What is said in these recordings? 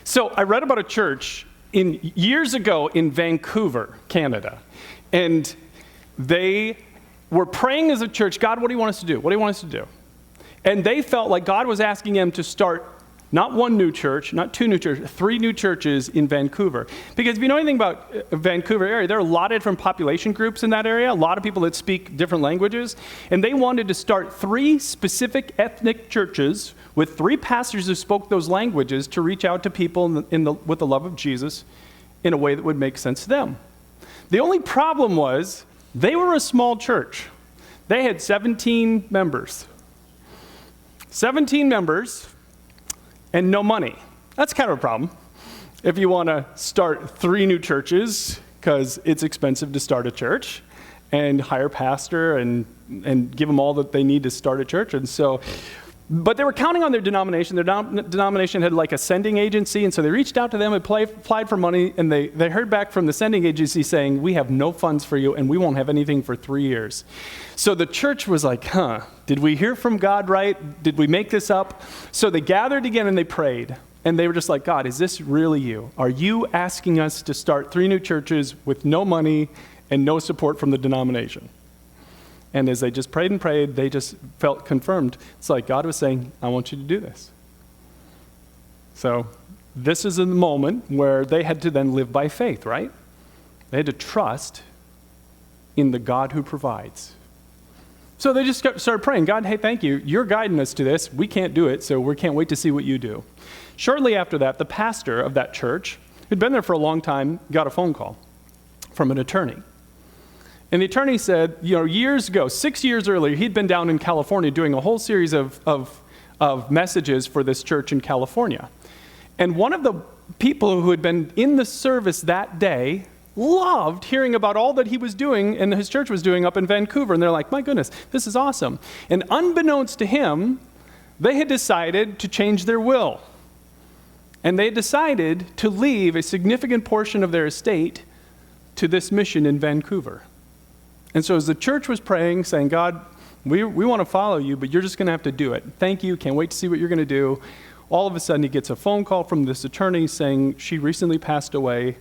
So I read about a church years ago in Vancouver, Canada, and they were praying as a church, God, what do you want us to do? What do you want us to do? And they felt like God was asking them to start not one new church, not two new churches, 3 new churches in Vancouver. Because if you know anything about Vancouver area, there are a lot of different population groups in that area, a lot of people that speak different languages, and they wanted to start 3 specific ethnic churches with 3 pastors who spoke those languages to reach out to people with the love of Jesus in a way that would make sense to them. The only problem was they were a small church. They had 17 members. 17 members and no money. That's kind of a problem if you want to start 3 new churches, because it's expensive to start a church and hire a pastor and give them all that they need to start a church. And so, but they were counting on their denomination. Their denomination had like a sending agency, and so they reached out to them and applied for money, and they heard back from the sending agency saying, we have no funds for you, and we won't have anything for 3 years. So the church was like, did we hear from God right? Did we make this up? So they gathered again and they prayed, and they were just like, God, is this really you? Are you asking us to start 3 new churches with no money and no support from the denomination? And as they just prayed and prayed, they just felt confirmed. It's like God was saying, I want you to do this. So this is a moment where they had to then live by faith, right? They had to trust in the God who provides. So they just started praying, God, hey, thank you. You're guiding us to this. We can't do it, so we can't wait to see what you do. Shortly after that, the pastor of that church, who'd been there for a long time, got a phone call from an attorney. And the attorney said, years ago, 6 years earlier, he'd been down in California doing a whole series of messages for this church in California. And one of the people who had been in the service that day loved hearing about all that he was doing and his church was doing up in Vancouver. And they're like, my goodness, this is awesome. And unbeknownst to him, they had decided to change their will. And they decided to leave a significant portion of their estate to this mission in Vancouver. And so as the church was praying, saying, God, we want to follow you, but you're just going to have to do it. Thank you. Can't wait to see what you're going to do. All of a sudden, he gets a phone call from this attorney saying she recently passed away,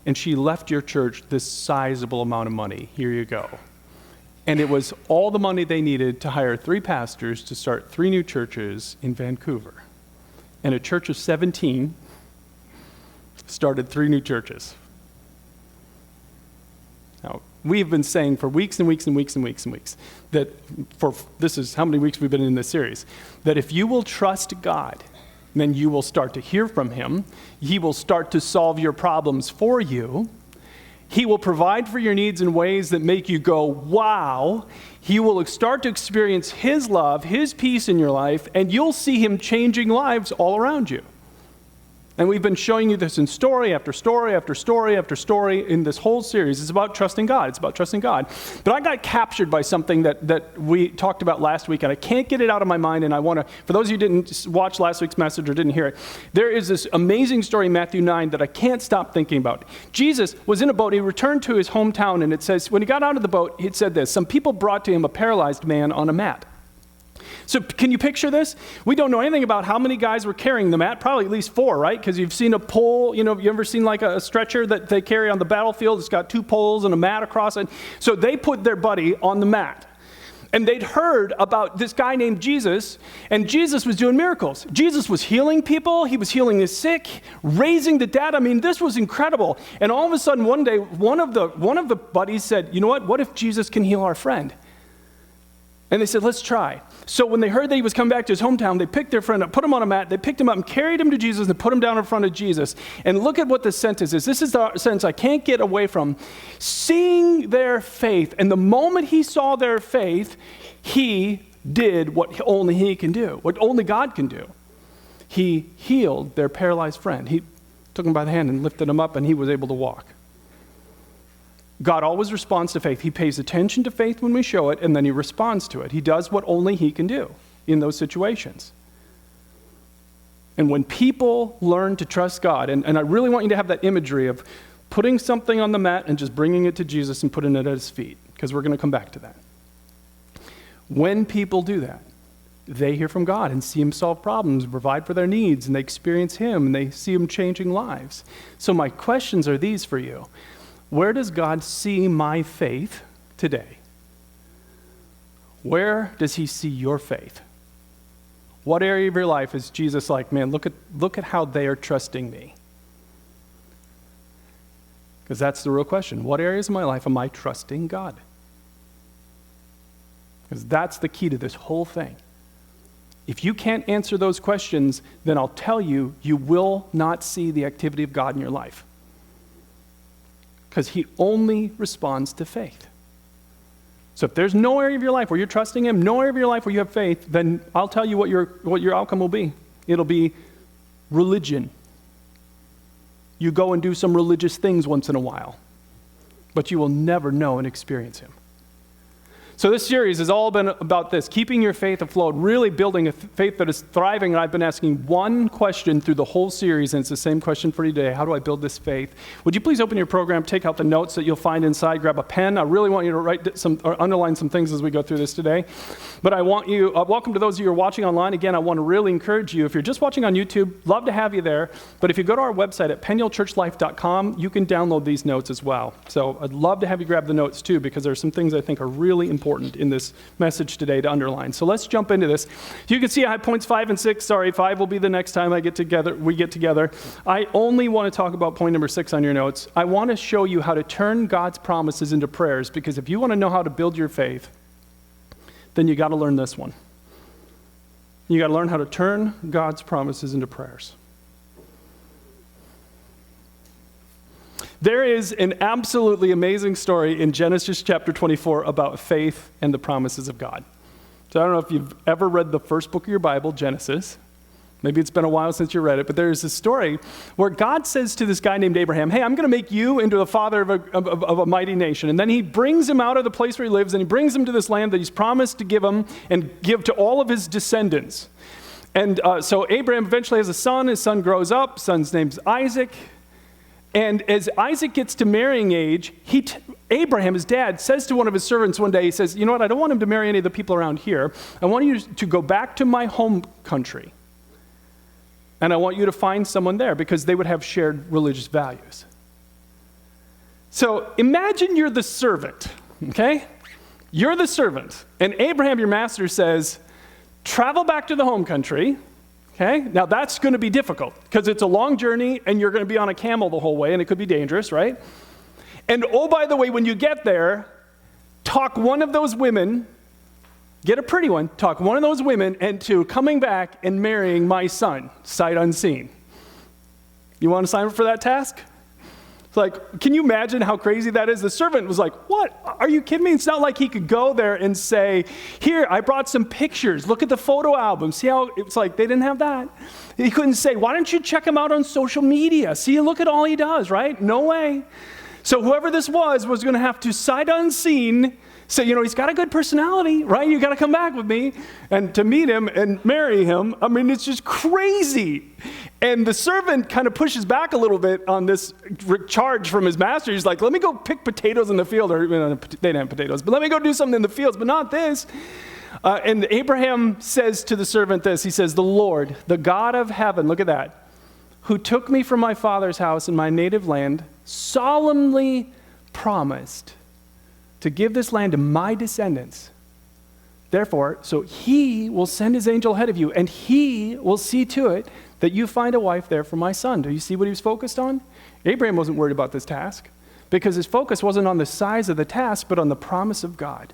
and she left your church this sizable amount of money. Here you go. And it was all the money they needed to hire 3 pastors to start 3 new churches in Vancouver. And a church of 17 started 3 new churches. Now, we've been saying for weeks and weeks and weeks and weeks and weeks that this is how many weeks we've been in this series, that if you will trust God, then you will start to hear from him. He will start to solve your problems for you. He will provide for your needs in ways that make you go, wow. He will start to experience his love, his peace in your life, and you'll see him changing lives all around you. And we've been showing you this in story after story after story after story in this whole series. It's about trusting God. It's about trusting God. But I got captured by something that we talked about last week, and I can't get it out of my mind, and I want to, for those of you who didn't watch last week's message or didn't hear it, there is this amazing story in Matthew 9 that I can't stop thinking about. Jesus was in a boat. He returned to his hometown, and it says, when he got out of the boat, it said this, some people brought to him a paralyzed man on a mat. So can you picture this? We don't know anything about how many guys were carrying the mat, probably at least 4, right? Because you've seen a pole, you ever seen like a stretcher that they carry on the battlefield? It's got 2 poles and a mat across it. So they put their buddy on the mat. And they'd heard about this guy named Jesus, and Jesus was doing miracles. Jesus was healing people. He was healing the sick, raising the dead. I mean, this was incredible. And all of a sudden, one day, one of the buddies said, you know what? What if Jesus can heal our friend? And they said, let's try. So when they heard that he was coming back to his hometown, they picked their friend up, put him on a mat, they picked him up and carried him to Jesus and put him down in front of Jesus. And look at what the sentence is. This is the sentence I can't get away from. Seeing their faith. And the moment he saw their faith, he did what only he can do, what only God can do. He healed their paralyzed friend. He took him by the hand and lifted him up, and he was able to walk. God always responds to faith. He pays attention to faith when we show it, and then he responds to it. He does what only he can do in those situations. And when people learn to trust God, and I really want you to have that imagery of putting something on the mat and just bringing it to Jesus and putting it at his feet, because we're going to come back to that. When people do that, they hear from God and see him solve problems, provide for their needs, and they experience him, and they see him changing lives. So my questions are these for you. Where does God see my faith today? Where does he see your faith? What area of your life is Jesus like, man, look at how they are trusting me? Because that's the real question. What areas of my life am I trusting God? Because that's the key to this whole thing. If you can't answer those questions, then I'll tell you, you will not see the activity of God in your life. Because he only responds to faith. So if there's no area of your life where you're trusting him, no area of your life where you have faith, then I'll tell you what your outcome will be. It'll be religion. You go and do some religious things once in a while, but you will never know and experience him. So this series has all been about this, keeping your faith afloat, really building a faith that is thriving. And I've been asking one question through the whole series, and it's the same question for you today. How do I build this faith? Would you please open your program, take out the notes that you'll find inside, grab a pen. I really want you to write some or underline some things as we go through this today. But I want you, welcome to those of you who are watching online. Again, I want to really encourage you. If you're just watching on YouTube, love to have you there. But if you go to our website at penuelchurchlife.com, you can download these notes as well. So I'd love to have you grab the notes too, because there are some things I think are really important in this message today to underline. So let's jump into this. You can see I have points 5 and 6. Sorry, 5 will be the next time we get together. I only want to talk about point number 6 on your notes. I want to show you how to turn God's promises into prayers, because if you want to know how to build your faith, then you got to learn this one. You got to learn how to turn God's promises into prayers. There is an absolutely amazing story in Genesis chapter 24 about faith and the promises of God. So I don't know if you've ever read the first book of your Bible, Genesis. Maybe it's been a while since you read it, but there's this story where God says to this guy named Abraham, hey, I'm going to make you into the father of a mighty nation. And then he brings him out of the place where he lives, and he brings him to this land that he's promised to give him and give to all of his descendants. And so Abraham eventually has a son. His son grows up. Son's name's Isaac. And as Isaac gets to marrying age, Abraham, his dad, says to one of his servants one day, he says, you know what, I don't want him to marry any of the people around here. I want you to go back to my home country. And I want you to find someone there, because they would have shared religious values. So imagine you're the servant, okay? You're the servant. And Abraham, your master, says, travel back to the home country. Okay, now that's going to be difficult because it's a long journey and you're going to be on a camel the whole way and it could be dangerous, right? And oh, by the way, when you get there, talk one of those women, get a pretty one, talk one of those women into coming back and marrying my son, sight unseen. You want to sign up for that task? It's like, can you imagine how crazy that is? The servant was like, what? Are you kidding me? It's not like he could go there and say, here, I brought some pictures. Look at the photo album. See how it's like they didn't have that. He couldn't say, why don't you check him out on social media? See, look at all he does, right? No way. So whoever this was going to have to sight unseen say, you know, he's got a good personality, right? You got to come back with me and to meet him and marry him. I mean, it's just crazy. And the servant kind of pushes back a little bit on this charge from his master. He's like, let me go pick potatoes in the field. Or they didn't have potatoes, but let me go do something in the fields, but not this. And Abraham says to the servant this. He says, the Lord, the God of heaven, look at that, who took me from my father's house in my native land, solemnly promised to give this land to my descendants. Therefore, so he will send his angel ahead of you, and he will see to it that you find a wife there for my son. Do you see what he was focused on? Abraham wasn't worried about this task because his focus wasn't on the size of the task, but on the promise of God.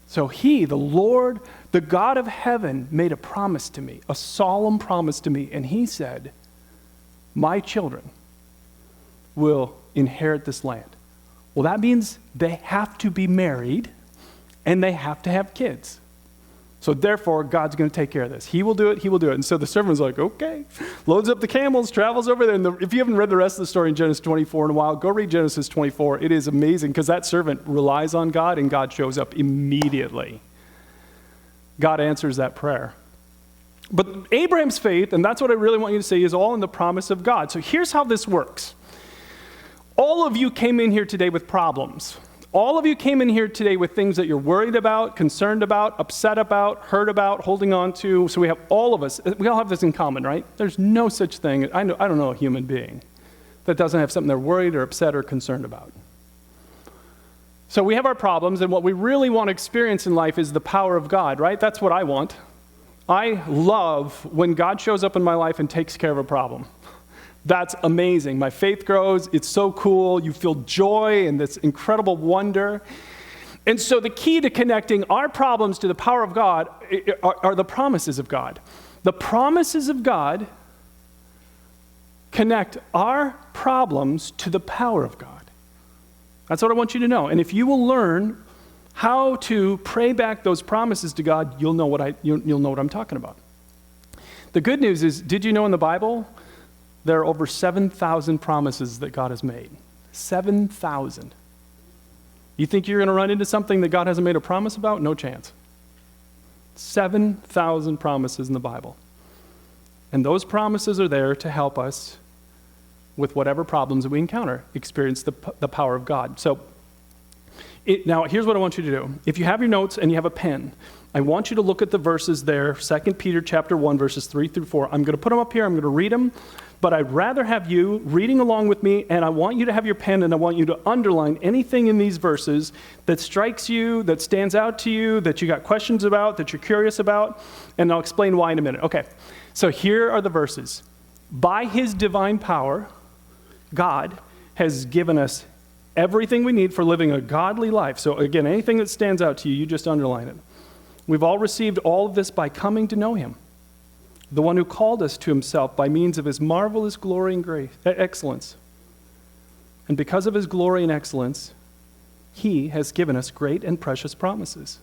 So he, the Lord, the God of heaven, made a promise to me, a solemn promise to me, and he said, my children will inherit this land. Well, that means they have to be married and they have to have kids. So therefore, God's going to take care of this. He will do it. He will do it. And so the servant was like, okay, loads up the camels, travels over there. And if you haven't read the rest of the story in Genesis 24 in a while, go read Genesis 24. It is amazing because that servant relies on God and God shows up immediately. God answers that prayer. But Abraham's faith, and that's what I really want you to see, is all in the promise of God. So here's how this works. All of you came in here today with problems. All of you came in here today with things that you're worried about, concerned about, upset about, hurt about, holding on to. So we have all of us, we all have this in common, right? There's no such thing, I don't know a human being that doesn't have something they're worried or upset or concerned about. So we have our problems, and what we really want to experience in life is the power of God, right? That's what I want. I love when God shows up in my life and takes care of a problem. That's amazing. My faith grows. It's so cool. You feel joy and this incredible wonder. And so the key to connecting our problems to the power of God are the promises of God. The promises of God connect our problems to the power of God. That's what I want you to know. And if you will learn how to pray back those promises to God, you'll know what I'm talking about. The good news is, did you know in the Bible, there are over 7,000 promises that God has made? 7,000. You think you're going to run into something that God hasn't made a promise about? No chance. 7,000 promises in the Bible. And those promises are there to help us with whatever problems that we encounter, experience the power of God. So now here's what I want you to do. If you have your notes and you have a pen, I want you to look at the verses there, 2 Peter chapter 1, verses 3 through 4. I'm going to put them up here. I'm going to read them. But I'd rather have you reading along with me, and I want you to have your pen, and I want you to underline anything in these verses that strikes you, that stands out to you, that you got questions about, that you're curious about, and I'll explain why in a minute. Okay, so here are the verses. By his divine power, God has given us everything we need for living a godly life. So again, anything that stands out to you, you just underline it. We've all received all of this by coming to know him, the one who called us to himself by means of his marvelous glory and grace, excellence. And because of his glory and excellence, he has given us great and precious promises.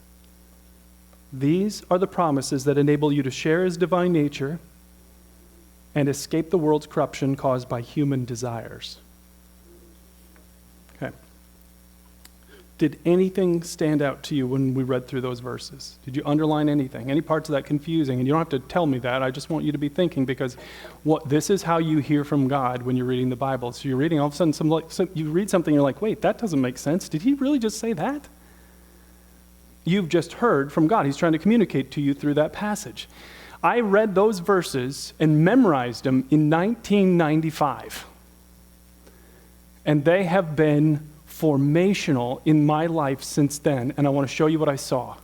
These are the promises that enable you to share his divine nature and escape the world's corruption caused by human desires. Okay. Did anything stand out to you when we read through those verses? Did you underline anything? Any parts of that confusing? And you don't have to tell me that. I just want you to be thinking, because this is how you hear from God when you're reading the Bible. So you're reading, all of a sudden, you read something, you're like, wait, that doesn't make sense. Did he really just say that? You've just heard from God. He's trying to communicate to you through that passage. I read those verses and memorized them in 1995. And they have been formational in my life since then, and I want to show you what I saw.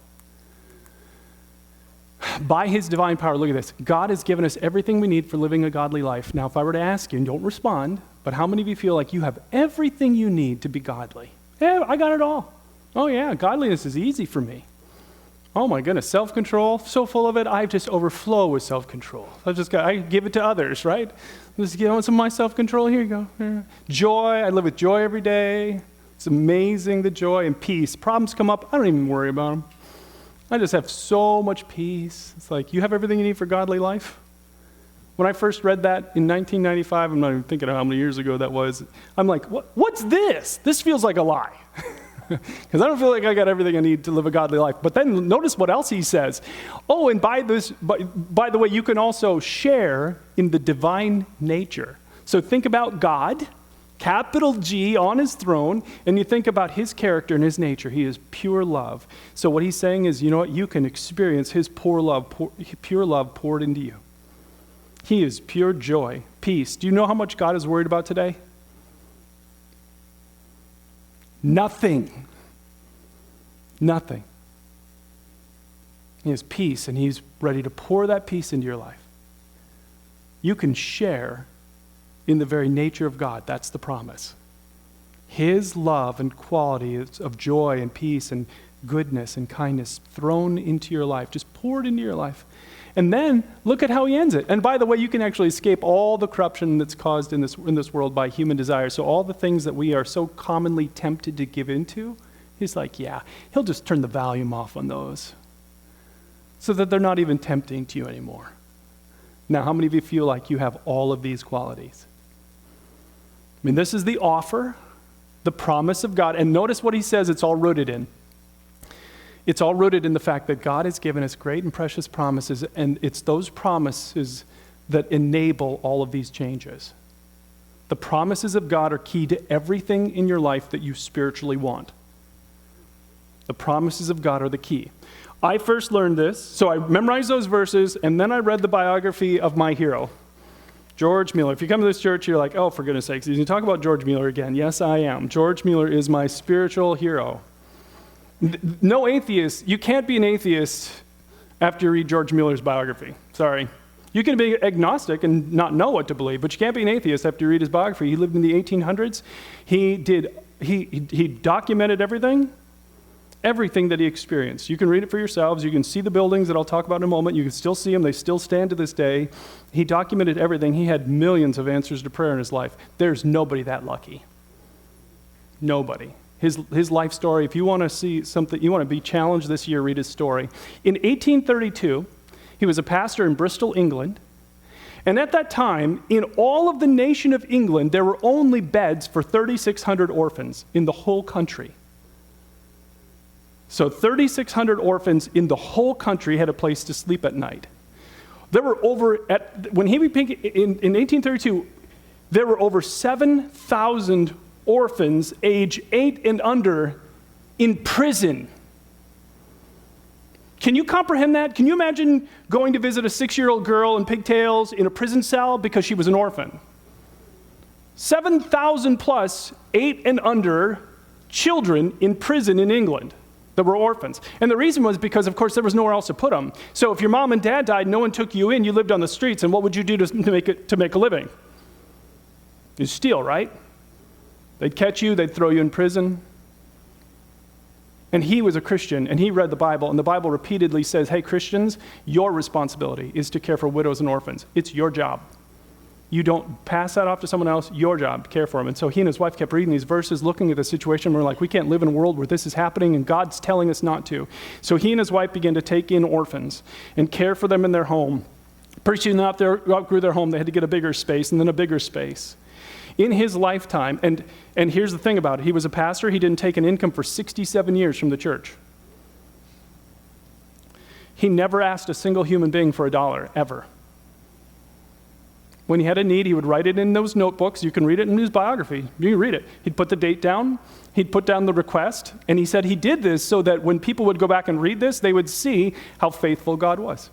By his divine power, look at this. God has given us everything we need for living a godly life. Now, if I were to ask you, and don't respond, but how many of you feel like you have everything you need to be godly? Yeah, I got it all. Oh yeah, godliness is easy for me. Oh my goodness, self-control, so full of it, I just overflow with self-control. I give it to others, right? Just get on some of my self-control, here you go. Here. Joy, I live with joy every day. It's amazing, the joy and peace. Problems come up, I don't even worry about them. I just have so much peace. It's like, you have everything you need for godly life? When I first read that in 1995, I'm not even thinking of how many years ago that was, I'm like, what's this? This feels like a lie. Because I don't feel like I got everything I need to live a godly life. But then notice what else he says. Oh, and by the way, you can also share in the divine nature. So think about God, capital G, on his throne, and you think about his character and his nature. He is pure love. So what he's saying is, you know what? You can experience his pure love poured into you. He is pure joy, peace. Do you know how much God is worried about today? Nothing. Nothing. He has peace, and he's ready to pour that peace into your life. You can share in the very nature of God. That's the promise. His love and quality of joy and peace and goodness and kindness thrown into your life, just poured into your life. And then look at how he ends it. And by the way, you can actually escape all the corruption that's caused in this world by human desire. So all the things that we are so commonly tempted to give into, he's like, yeah, he'll just turn the volume off on those so that they're not even tempting to you anymore. Now, how many of you feel like you have all of these qualities? I mean, this is the offer, the promise of God. And notice what he says it's all rooted in. It's all rooted in the fact that God has given us great and precious promises, and it's those promises that enable all of these changes. The promises of God are key to everything in your life that you spiritually want. The promises of God are the key. I first learned this, so I memorized those verses, and then I read the biography of my hero, George Mueller. If you come to this church, you're like, oh, for goodness sakes, you talk about George Mueller again. Yes, I am. George Mueller is my spiritual hero. No atheist, you can't be an atheist after you read George Mueller's biography. Sorry. You can be agnostic and not know what to believe, but you can't be an atheist after you read his biography. He lived in the 1800s. He documented everything that he experienced. You can read it for yourselves. You can see the buildings that I'll talk about in a moment. You can still see them. They still stand to this day. He documented everything. He had millions of answers to prayer in his life. There's nobody that lucky. Nobody. His life story, if you want to see something, you want to be challenged this year, read his story. In 1832, he was a pastor in Bristol, England. And at that time, in all of the nation of England, there were only beds for 3,600 orphans in the whole country. So 3,600 orphans in the whole country had a place to sleep at night. There were when he became, in 1832, there were over 7,000 orphans age 8 and under in prison. Can you comprehend that? Can you imagine going to visit a 6-year-old girl in pigtails in a prison cell because she was an orphan? 7,000 plus 8 and under children in prison in England that were orphans. And the reason was because, of course, there was nowhere else to put them. So if your mom and dad died, no one took you in, you lived on the streets, and what would you do to make a living? You'd steal, right? They'd catch you, they'd throw you in prison. And he was a Christian, and he read the Bible, and the Bible repeatedly says, hey, Christians, your responsibility is to care for widows and orphans. It's your job. You don't pass that off to someone else, your job, to care for them. And so he and his wife kept reading these verses, looking at the situation. We're like, we can't live in a world where this is happening, and God's telling us not to. So he and his wife began to take in orphans and care for them in their home. Pretty soon after they outgrew their home, they had to get a bigger space, and then a bigger space. In his lifetime, and here's the thing about it, he was a pastor, he didn't take an income for 67 years from the church. He never asked a single human being for $1, ever. When he had a need, he would write it in those notebooks. You can read it in his biography. You can read it. He'd put the date down. He'd put down the request. And he said he did this so that when people would go back and read this, they would see how faithful God was.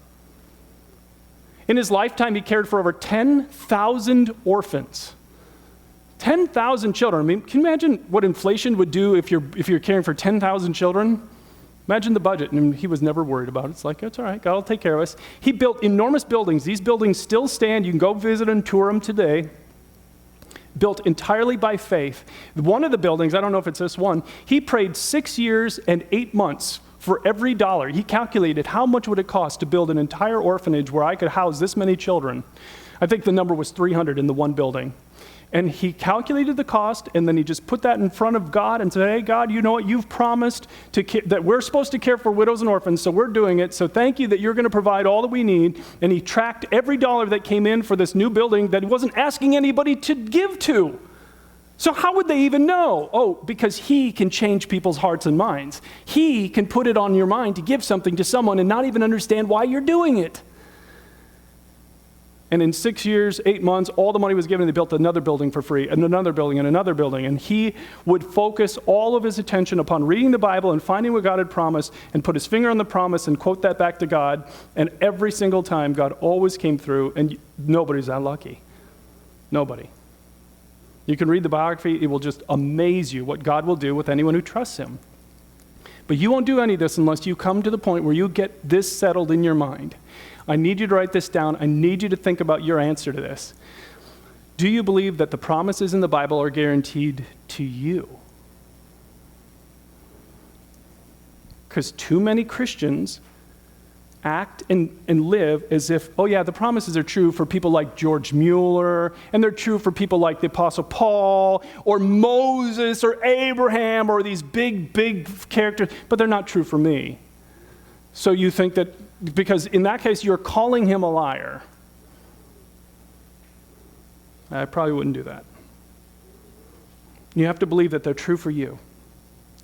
In his lifetime, he cared for over 10,000 orphans. 10,000 children. I mean, can you imagine what inflation would do if you're caring for 10,000 children? Imagine the budget, and he was never worried about it. It's like, it's all right, God will take care of us. He built enormous buildings. These buildings still stand. You can go visit and tour them today. Built entirely by faith. One of the buildings, I don't know if it's this one, he prayed 6 years and 8 months for every dollar. He calculated how much would it cost to build an entire orphanage where I could house this many children. I think the number was 300 in the one building. And he calculated the cost, and then he just put that in front of God and said, hey, God, you know what? You've promised that we're supposed to care for widows and orphans, so we're doing it. So thank you that you're going to provide all that we need. And he tracked every dollar that came in for this new building that he wasn't asking anybody to give to. So how would they even know? Oh, because he can change people's hearts and minds. He can put it on your mind to give something to someone and not even understand why you're doing it. And in 6 years, 8 months, all the money was given, and they built another building for free, and another building, and another building. And he would focus all of his attention upon reading the Bible and finding what God had promised, and put his finger on the promise and quote that back to God. And every single time, God always came through, and nobody's that lucky. Nobody. You can read the biography. It will just amaze you what God will do with anyone who trusts him. But you won't do any of this unless you come to the point where you get this settled in your mind. I need you to write this down. I need you to think about your answer to this. Do you believe that the promises in the Bible are guaranteed to you? Because too many Christians act and live as if, oh yeah, the promises are true for people like George Mueller, and they're true for people like the Apostle Paul, or Moses, or Abraham, or these big characters, but they're not true for me. So you think that, because in that case, you're calling him a liar. I probably wouldn't do that. You have to believe that they're true for you.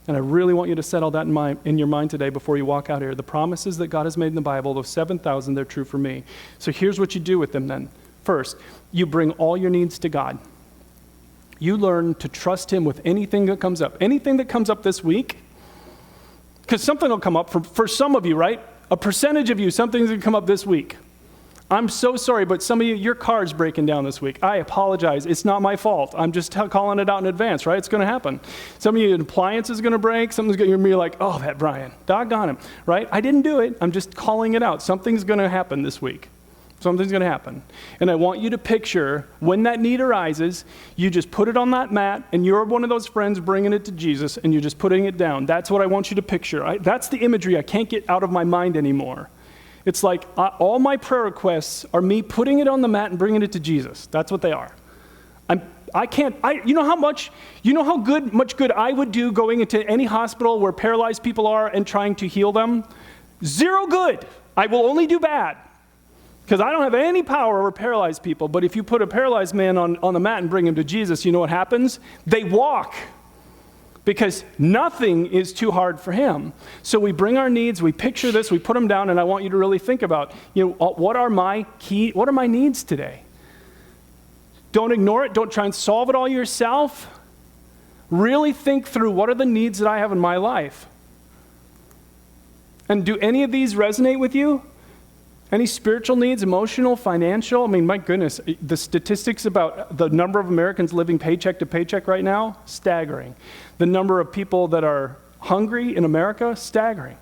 And I really want you to settle that in your mind today before you walk out here. The promises that God has made in the Bible, those 7,000, they're true for me. So here's what you do with them then. First, you bring all your needs to God. You learn to trust him with anything that comes up. Anything that comes up this week, Because something will come up for some of you, right? A percentage of you, something's going to come up this week. I'm so sorry, but some of you, your car's breaking down this week. I apologize. It's not my fault. I'm just calling it out in advance, right? It's going to happen. Some of you, an appliance is going to break. Something's going to be like, oh, that Brian, doggone him, right? I didn't do it. I'm just calling it out. Something's going to happen this week. Something's going to happen. And I want you to picture when that need arises, you just put it on that mat, and you're one of those friends bringing it to Jesus, and you're just putting it down. That's what I want you to picture. That's the imagery I can't get out of my mind anymore. It's like all my prayer requests are me putting it on the mat and bringing it to Jesus. That's what they are. You know how much good I would do going into any hospital where paralyzed people are and trying to heal them? Zero good. I will only do bad because I don't have any power over paralyzed people. But if you put a paralyzed man on the mat and bring him to Jesus, you know what happens? They walk. Because nothing is too hard for him. So we bring our needs, we picture this, we put them down, and I want you to really think about, what are my needs today? Don't ignore it. Don't try and solve it all yourself. Really think through what are the needs that I have in my life. And do any of these resonate with you? Any spiritual needs, emotional, financial? I mean, my goodness, the statistics about the number of Americans living paycheck to paycheck right now, staggering. The number of people that are hungry in America, staggering.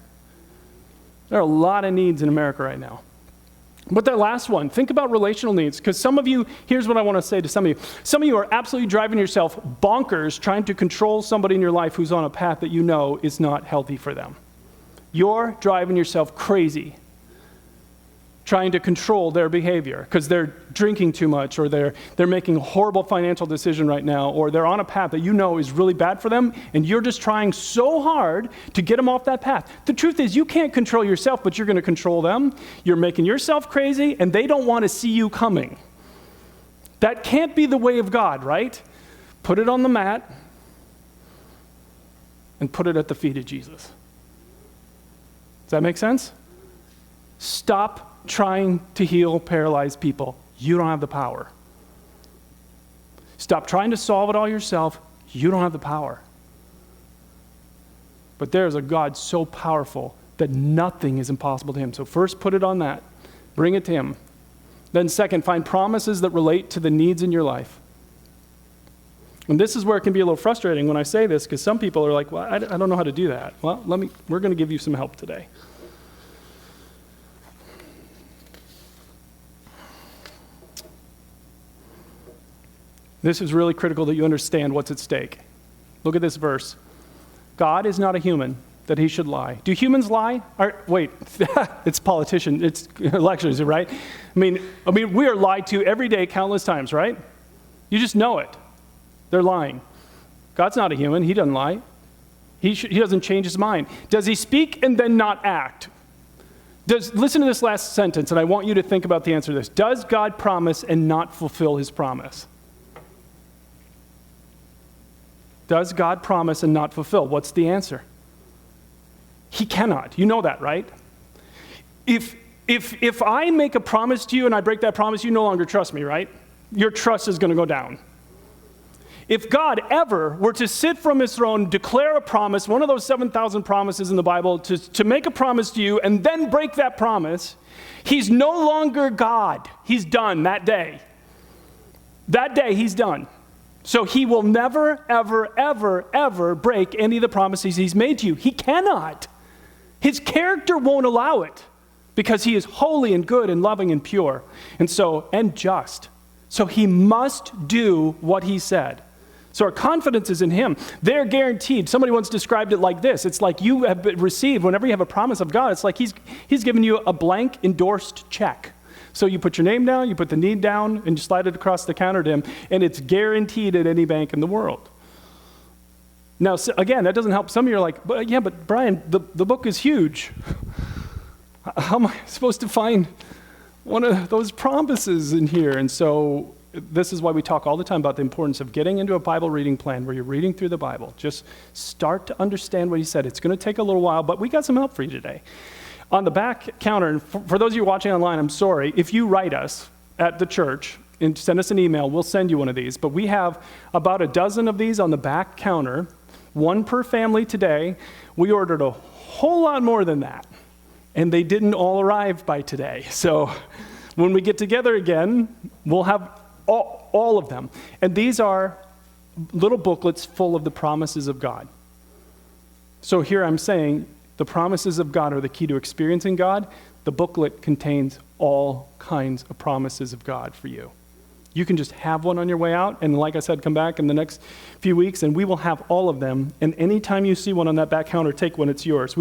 There are a lot of needs in America right now. But that last one, think about relational needs, because some of you, here's what I want to say to some of you. Some of you are absolutely driving yourself bonkers trying to control somebody in your life who's on a path that you know is not healthy for them. You're driving yourself crazy trying to control their behavior because they're drinking too much, or they're making a horrible financial decision right now, or they're on a path that you know is really bad for them, and you're just trying so hard to get them off that path. The truth is, you can't control yourself, but you're going to control them. You're making yourself crazy, and they don't want to see you coming. That can't be the way of God, right? Put it on the mat and put it at the feet of Jesus. Does that make sense? Stop trying to heal paralyzed people. You don't have the power. Stop trying to solve it all yourself. You don't have the power. But there's a God so powerful that nothing is impossible to him. So first, put it on that. Bring it to him. Then second, find promises that relate to the needs in your life. And this is where it can be a little frustrating when I say this, because some people are like, well, I don't know how to do that. Well, we're going to give you some help today. This is really critical that you understand what's at stake. Look at this verse. God is not a human that he should lie. Do humans lie? It's politicians, it's elections, right? I mean, we are lied to every day countless times, right? You just know it. They're lying. God's not a human. He doesn't lie. He doesn't change his mind. Does he speak and then not act? Listen to this last sentence, and I want you to think about the answer to this. Does God promise and not fulfill his promise? Does God promise and not fulfill? What's the answer? He cannot. You know that, right? If I make a promise to you and I break that promise, you no longer trust me, right? Your trust is going to go down. If God ever were to sit from his throne, declare a promise, one of those 7,000 promises in the Bible, to make a promise to you and then break that promise, he's no longer God. He's done that day. That day, he's done. So he will never, ever, ever, ever break any of the promises he's made to you. He cannot. His character won't allow it because he is holy and good and loving and pure and just. So he must do what he said. So our confidence is in him. They're guaranteed. Somebody once described it like this. It's like you have received, whenever you have a promise of God, it's like he's given you a blank endorsed check. So you put your name down, you put the need down, and you slide it across the counter to him, and it's guaranteed at any bank in the world. Now, again, that doesn't help. Some of you are like, but Brian, the book is huge. How am I supposed to find one of those promises in here? And so this is why we talk all the time about the importance of getting into a Bible reading plan where you're reading through the Bible. Just start to understand what he said. It's going to take a little while, but we got some help for you today. On the back counter, and for those of you watching online, I'm sorry, if you write us at the church and send us an email, we'll send you one of these. But we have about a dozen of these on the back counter one per family today. We ordered a whole lot more than that, and they didn't all arrive by today. So when we get together again, we'll have all of them. And these are little booklets full of the promises of God. So here I'm saying the promises of God are the key to experiencing God. The booklet contains all kinds of promises of God for you. You can just have one on your way out, and like I said, come back in the next few weeks, and we will have all of them. And anytime you see one on that back counter, take one, it's yours.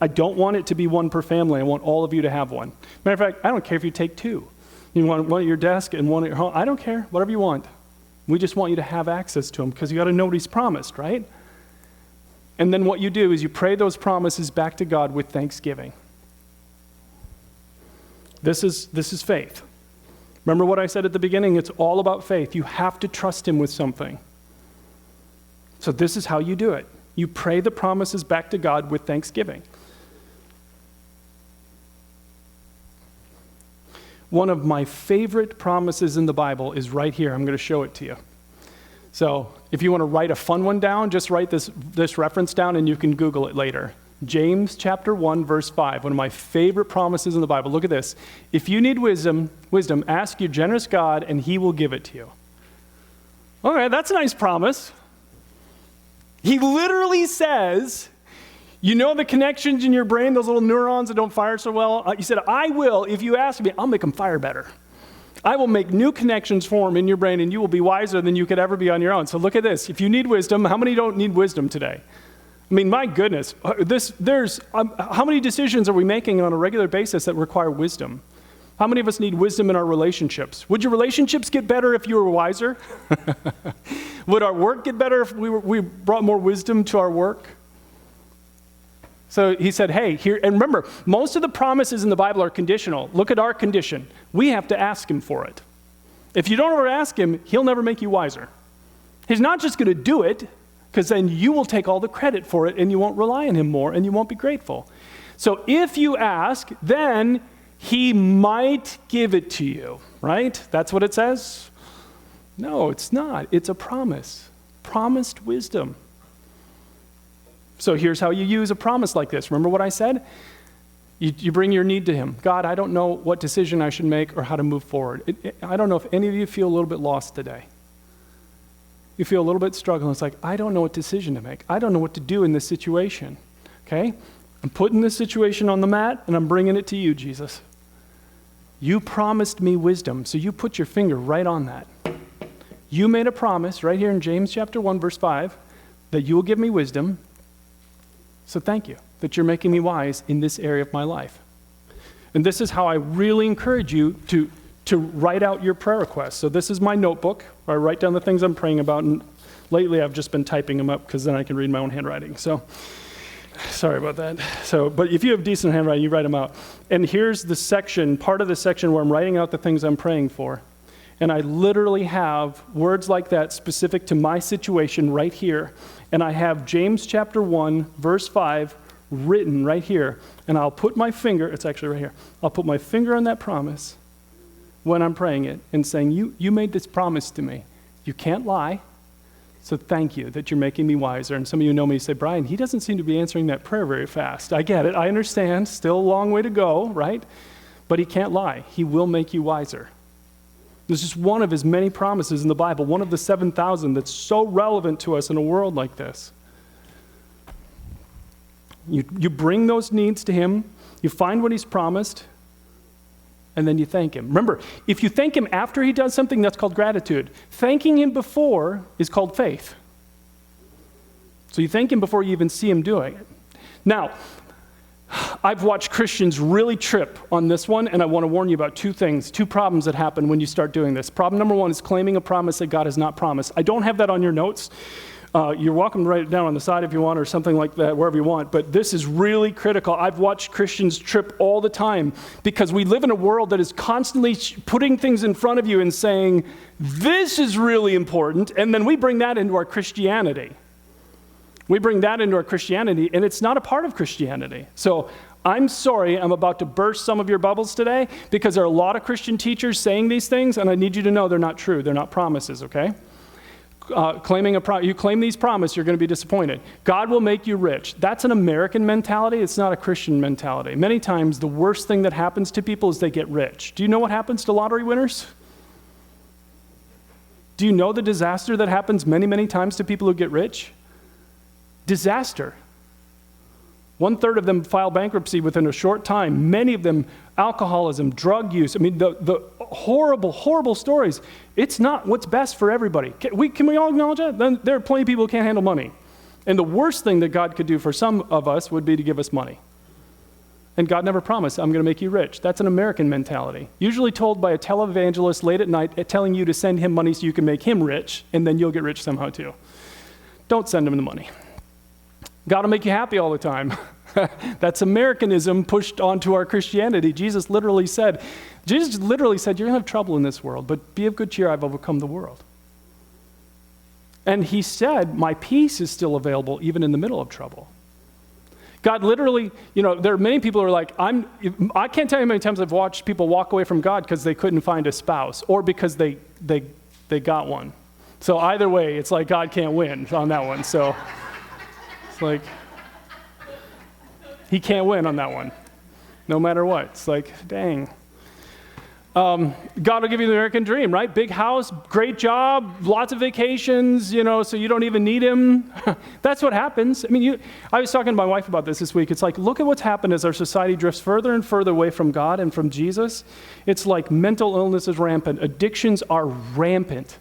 I don't want it to be one per family. I want all of you to have one. Matter of fact, I don't care if you take two. You want one at your desk and one at your home. I don't care, whatever you want. We just want you to have access to them, because you got to know what he's promised, right? And then what you do is you pray those promises back to God with thanksgiving. This is faith. Remember what I said at the beginning? It's all about faith. You have to trust him with something. So this is how you do it. You pray the promises back to God with thanksgiving. One of my favorite promises in the Bible is right here. I'm going to show it to you. So if you want to write a fun one down, just write this reference down and you can Google it later. James chapter 1, verse 5, one of my favorite promises in the Bible. Look at this. If you need wisdom, ask your generous God, and he will give it to you. All right, that's a nice promise. He literally says, you know the connections in your brain, those little neurons that don't fire so well? He said, I will, if you ask me, I'll make them fire better. I will make new connections form in your brain, and you will be wiser than you could ever be on your own. So look at this. If you need wisdom, how many don't need wisdom today? I mean, my goodness, how many decisions are we making on a regular basis that require wisdom? How many of us need wisdom in our relationships? Would your relationships get better if you were wiser? Would our work get better if we brought more wisdom to our work? So he said, hey, here, and remember, most of the promises in the Bible are conditional. Look at our condition. We have to ask him for it. If you don't ever ask him, he'll never make you wiser. He's not just going to do it, because then you will take all the credit for it and you won't rely on him more and you won't be grateful. So if you ask, then he might give it to you, right? That's what it says? No, it's not. It's a promise. Promised wisdom. So here's how you use a promise like this. Remember what I said? You bring your need to him. God, I don't know what decision I should make or how to move forward. I don't know if any of you feel a little bit lost today. You feel a little bit struggling. It's like, I don't know what decision to make. I don't know what to do in this situation. Okay? I'm putting this situation on the mat, and I'm bringing it to you, Jesus. You promised me wisdom, so you put your finger right on that. You made a promise right here in James chapter 1, verse 5, that you will give me wisdom. So thank you that you're making me wise in this area of my life. And this is how I really encourage you to write out your prayer requests. So this is my notebook where I write down the things I'm praying about, and lately I've just been typing them up because then I can read my own handwriting. So sorry about that. But if you have decent handwriting, you write them out. And here's the section, part of the section where I'm writing out the things I'm praying for. And I literally have words like that specific to my situation right here. And I have James chapter 1, verse 5 written right here. And I'll put my finger, it's actually right here, I'll put my finger on that promise when I'm praying it and saying, you made this promise to me. You can't lie, so thank you that you're making me wiser. And some of you know me, you say, Brian, he doesn't seem to be answering that prayer very fast. I get it, I understand, still a long way to go, right? But he can't lie. He will make you wiser. This is one of his many promises in the Bible, one of the 7,000 that's so relevant to us in a world like this. You bring those needs to him, you find what he's promised, and then you thank him. Remember, if you thank him after he does something, that's called gratitude. Thanking him before is called faith. So you thank him before you even see him doing it. Now, I've watched Christians really trip on this one, and I want to warn you about two problems that happen when you start doing this. Problem number one is claiming a promise that God has not promised. I don't have that on your notes. You're welcome to write it down on the side if you want, or something like that, wherever you want. But this is really critical. I've watched Christians trip all the time because we live in a world that is constantly putting things in front of you and saying, this is really important, and then we bring that into our Christianity. And it's not a part of Christianity. So I'm sorry, I'm about to burst some of your bubbles today because there are a lot of Christian teachers saying these things, and I need you to know they're not true. They're not promises, okay? you claim these promises, you're going to be disappointed. God will make you rich. That's an American mentality. It's not a Christian mentality. Many times, the worst thing that happens to people is they get rich. Do you know what happens to lottery winners? Do you know the disaster that happens many, many times to people who get rich? Disaster. 1/3 of them file bankruptcy within a short time. Many of them, alcoholism, drug use. I mean, the horrible, horrible stories. It's not what's best for everybody. Can we all acknowledge that? Then there are plenty of people who can't handle money. And the worst thing that God could do for some of us would be to give us money. And God never promised, I'm going to make you rich. That's an American mentality. Usually told by a televangelist late at night, telling you to send him money so you can make him rich, and then you'll get rich somehow too. Don't send him the money. God will make you happy all the time. That's Americanism pushed onto our Christianity. Jesus literally said, you're going to have trouble in this world, but be of good cheer, I've overcome the world. And he said, my peace is still available even in the middle of trouble. God literally, there are many people who are like, I can't tell you how many times I've watched people walk away from God because they couldn't find a spouse or because they got one. So either way, it's like God can't win on that one. So it's like, he can't win on that one, no matter what. It's like, dang. God will give you the American dream, right? Big house, great job, lots of vacations, so you don't even need him. That's what happens. I mean, I was talking to my wife about this week. It's like, look at what's happened as our society drifts further and further away from God and from Jesus. It's like mental illness is rampant. Addictions are rampant.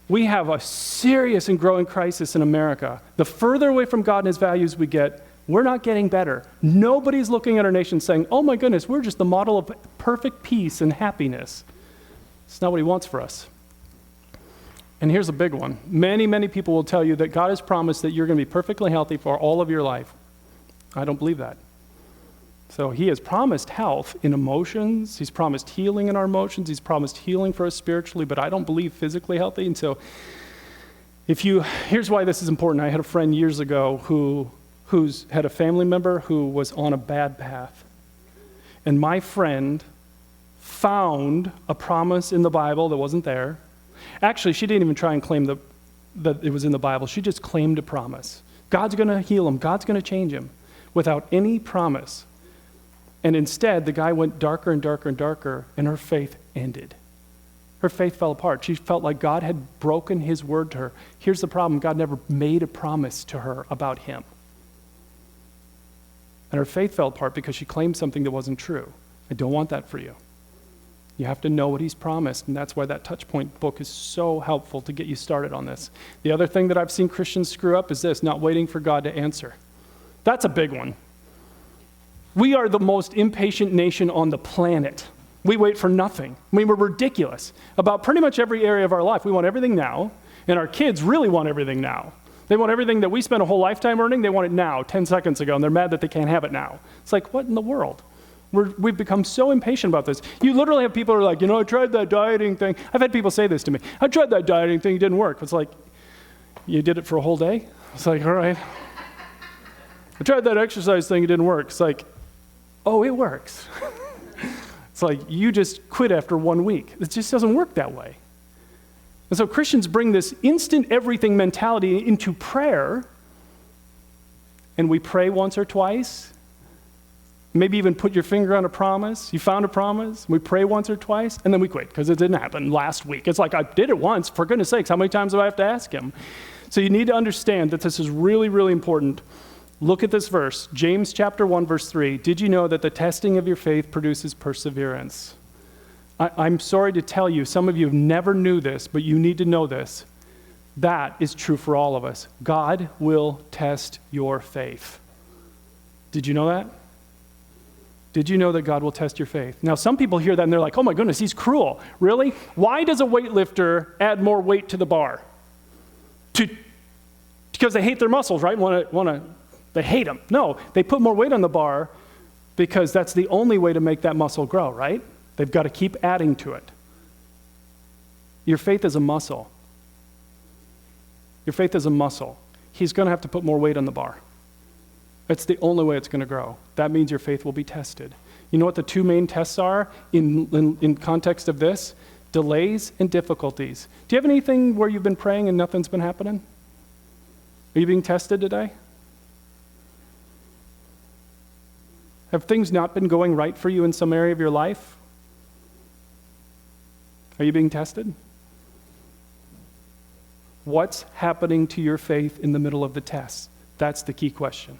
We have a serious and growing crisis in America. The further away from God and his values we get, we're not getting better. Nobody's looking at our nation saying, oh my goodness, we're just the model of perfect peace and happiness. It's not what he wants for us. And here's a big one. Many, many people will tell you that God has promised that you're going to be perfectly healthy for all of your life. I don't believe that. So he has promised health in emotions. He's promised healing in our emotions. He's promised healing for us spiritually, but I don't believe physically healthy. And so here's why this is important. I had a friend years ago who's had a family member who was on a bad path. And my friend found a promise in the Bible that wasn't there. Actually, she didn't even try and claim that it was in the Bible. She just claimed a promise. God's going to heal him. God's going to change him without any promise. And instead, the guy went darker and darker and darker, and her faith ended. Her faith fell apart. She felt like God had broken his word to her. Here's the problem. God never made a promise to her about him. And her faith fell apart because she claimed something that wasn't true. I don't want that for you. You have to know what he's promised, and that's why that Touchpoint book is so helpful to get you started on this. The other thing that I've seen Christians screw up is this, not waiting for God to answer. That's a big one. We are the most impatient nation on the planet. We wait for nothing. I mean, we're ridiculous about pretty much every area of our life. We want everything now, and our kids really want everything now. They want everything that we spent a whole lifetime earning, they want it now, 10 seconds ago, and they're mad that they can't have it now. It's like, what in the world? We've become so impatient about this. You literally have people who are like, I tried that dieting thing. I've had people say this to me. I tried that dieting thing, it didn't work. It's like, you did it for a whole day? It's like, all right. I tried that exercise thing, it didn't work. It's like, oh, it works. It's like, you just quit after 1 week. It just doesn't work that way. And so Christians bring this instant everything mentality into prayer, and we pray once or twice, maybe even put your finger on a promise. You found a promise, we pray once or twice, and then we quit because it didn't happen last week. It's like, I did it once, for goodness sakes, how many times do I have to ask him? So you need to understand that this is really, really important. Look at this verse, James chapter 1, verse 3. Did you know that the testing of your faith produces perseverance? I'm sorry to tell you, some of you never knew this, but you need to know this. That is true for all of us. God will test your faith. Did you know that? Did you know that God will test your faith? Now, some people hear that and they're like, oh my goodness, he's cruel. Really? Why does a weightlifter add more weight to the bar? Because they hate their muscles, right? They hate them. No, they put more weight on the bar because that's the only way to make that muscle grow, right? They've got to keep adding to it. Your faith is a muscle. Your faith is a muscle. He's going to have to put more weight on the bar. It's the only way it's going to grow. That means your faith will be tested. You know what the two main tests are in context of this? delays and difficulties. Do you have anything where you've been praying and nothing's been happening? Are you being tested today? Have things not been going right for you in some area of your life? Are you being tested? What's happening to your faith in the middle of the test? That's the key question.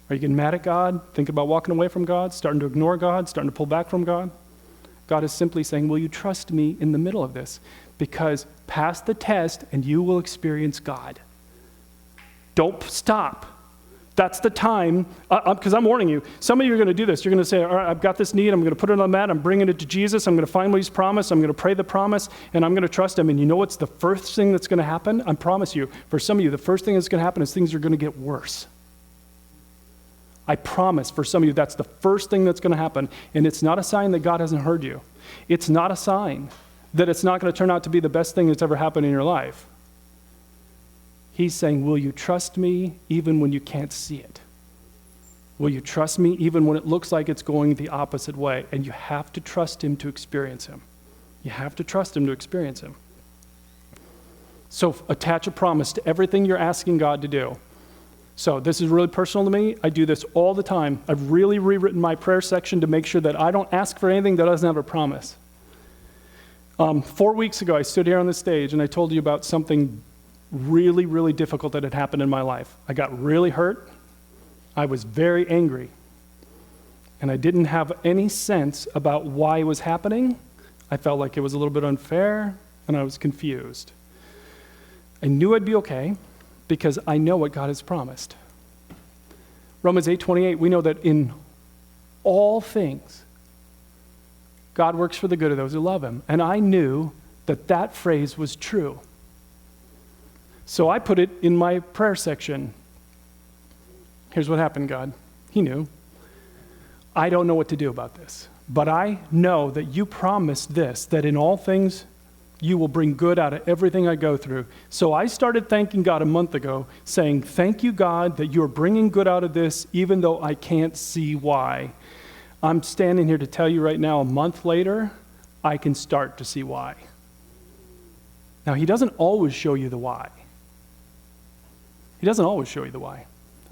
Are you getting mad at God, thinking about walking away from God, starting to ignore God, starting to pull back from God? God is simply saying, will you trust me in the middle of this? Because pass the test and you will experience God. Don't stop. That's the time, because I'm warning you, some of you are going to do this. You're going to say, all right, I've got this need. I'm going to put it on the mat. I'm bringing it to Jesus. I'm going to find what he's promised. I'm going to pray the promise, and I'm going to trust him. And you know what's the first thing that's going to happen? I promise you, for some of you, the first thing that's going to happen is things are going to get worse. I promise for some of you, that's the first thing that's going to happen. And it's not a sign that God hasn't heard you. It's not a sign that it's not going to turn out to be the best thing that's ever happened in your life. He's saying, will you trust me even when you can't see it? Will you trust me even when it looks like it's going the opposite way? And you have to trust him to experience him. You have to trust him to experience him. So attach a promise to everything you're asking God to do. So this is really personal to me. I do this all the time. I've really rewritten my prayer section to make sure that I don't ask for anything that doesn't have a promise. 4 weeks ago, I stood here on the stage and I told you about something really, really difficult that had happened in my life. I got really hurt. I was very angry. And I didn't have any sense about why it was happening. I felt like it was a little bit unfair, and I was confused. I knew I'd be okay because I know what God has promised. Romans 8:28, we know that in all things, God works for the good of those who love him. And I knew that that phrase was true. So I put it in my prayer section. Here's what happened, God. He knew. I don't know what to do about this, but I know that you promised this, that in all things you will bring good out of everything I go through. So I started thanking God a month ago, saying, thank you, God, that you're bringing good out of this, even though I can't see why. I'm standing here to tell you right now, a month later, I can start to see why. Now, he doesn't always show you the why. He doesn't always show you the why.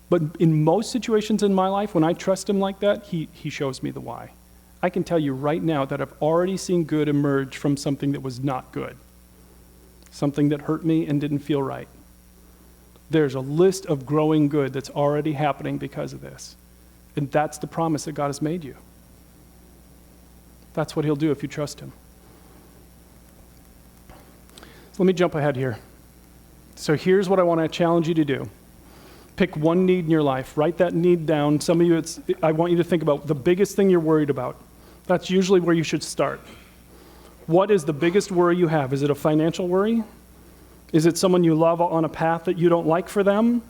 But in most situations in my life, when I trust him like that, he shows me the why. I can tell you right now that I've already seen good emerge from something that was not good. Something that hurt me and didn't feel right. There's a list of growing good that's already happening because of this. And that's the promise that God has made you. That's what he'll do if you trust him. So let me jump ahead here. So here's what I want to challenge you to do. Pick one need in your life. Write that need down. Some of you, I want you to think about the biggest thing you're worried about. That's usually where you should start. What is the biggest worry you have? Is it a financial worry? Is it someone you love on a path that you don't like for them?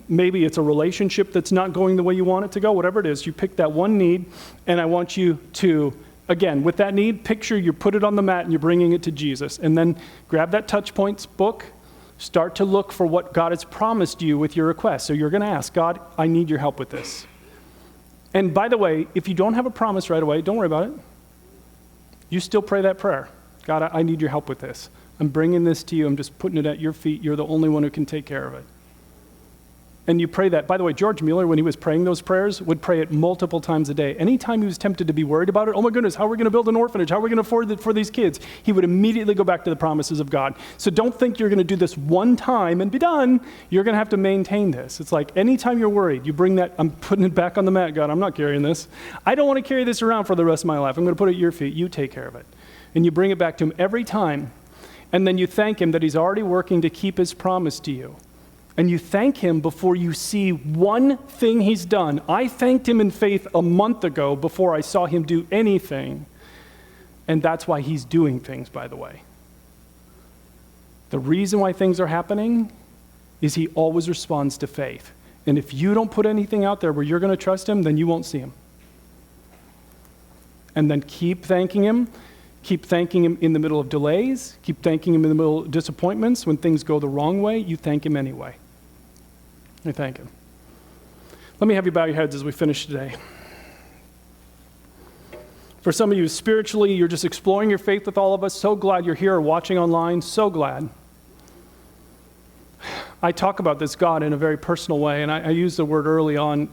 Maybe it's a relationship that's not going the way you want it to go. Whatever it is, you pick that one need, and I want you to, again, with that need, picture you put it on the mat and you're bringing it to Jesus. And then grab that touch points book. Start to look for what God has promised you with your request. So you're going to ask, God, I need your help with this. And by the way, if you don't have a promise right away, don't worry about it. You still pray that prayer. God, I need your help with this. I'm bringing this to you. I'm just putting it at your feet. You're the only one who can take care of it. And you pray that. By the way, George Mueller, when he was praying those prayers, would pray it multiple times a day. Anytime he was tempted to be worried about it, oh my goodness, how are we going to build an orphanage? How are we going to afford it for these kids? He would immediately go back to the promises of God. So don't think you're going to do this one time and be done. You're going to have to maintain this. It's like anytime you're worried, you bring that, I'm putting it back on the mat, God, I'm not carrying this. I don't want to carry this around for the rest of my life. I'm going to put it at your feet. You take care of it. And you bring it back to him every time. And then you thank him that he's already working to keep his promise to you. And you thank him before you see one thing he's done. I thanked him in faith a month ago before I saw him do anything. And that's why he's doing things, by the way. The reason why things are happening is he always responds to faith. And if you don't put anything out there where you're going to trust him, then you won't see him. And then keep thanking him. Keep thanking him in the middle of delays. Keep thanking him in the middle of disappointments. When things go the wrong way, you thank him anyway. I thank him. Let me have you bow your heads as we finish today. For some of you, spiritually, you're just exploring your faith with all of us. So glad you're here or watching online. So glad. I talk about this God in a very personal way, and I used the word early on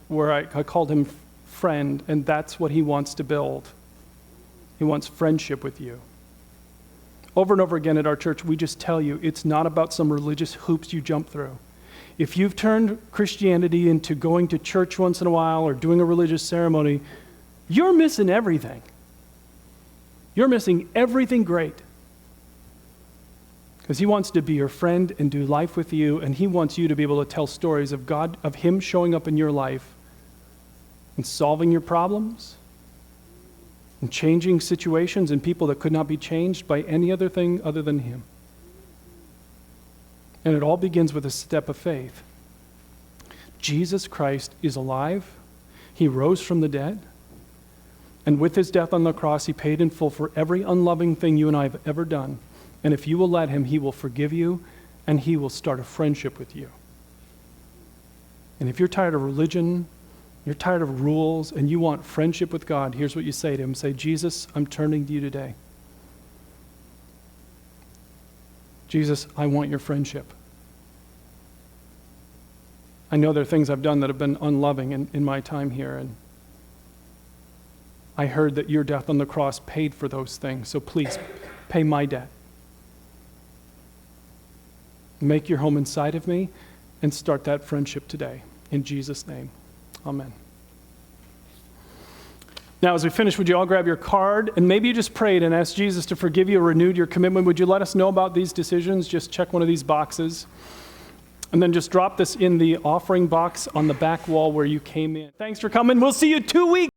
where I called him friend, and that's what he wants to build. He wants friendship with you. Over and over again at our church, we just tell you it's not about some religious hoops you jump through. If you've turned Christianity into going to church once in a while or doing a religious ceremony, you're missing everything. You're missing everything great. Because he wants to be your friend and do life with you, and he wants you to be able to tell stories of God, of him showing up in your life and solving your problems and changing situations and people that could not be changed by any other thing other than him. And it all begins with a step of faith. Jesus Christ is alive. He rose from the dead. And with his death on the cross, he paid in full for every unloving thing you and I have ever done. And if you will let him, he will forgive you, and he will start a friendship with you. And if you're tired of religion, you're tired of rules, and you want friendship with God, here's what you say to him. Say, Jesus, I'm turning to you today. Jesus, I want your friendship. I know there are things I've done that have been unloving in my time here, and I heard that your death on the cross paid for those things, so please pay my debt. Make your home inside of me and start that friendship today. In Jesus' name, amen. Now, as we finish, would you all grab your card? And maybe you just prayed and asked Jesus to forgive you or renewed your commitment. Would you let us know about these decisions? Just check one of these boxes. And then just drop this in the offering box on the back wall where you came in. Thanks for coming. We'll see you 2 weeks.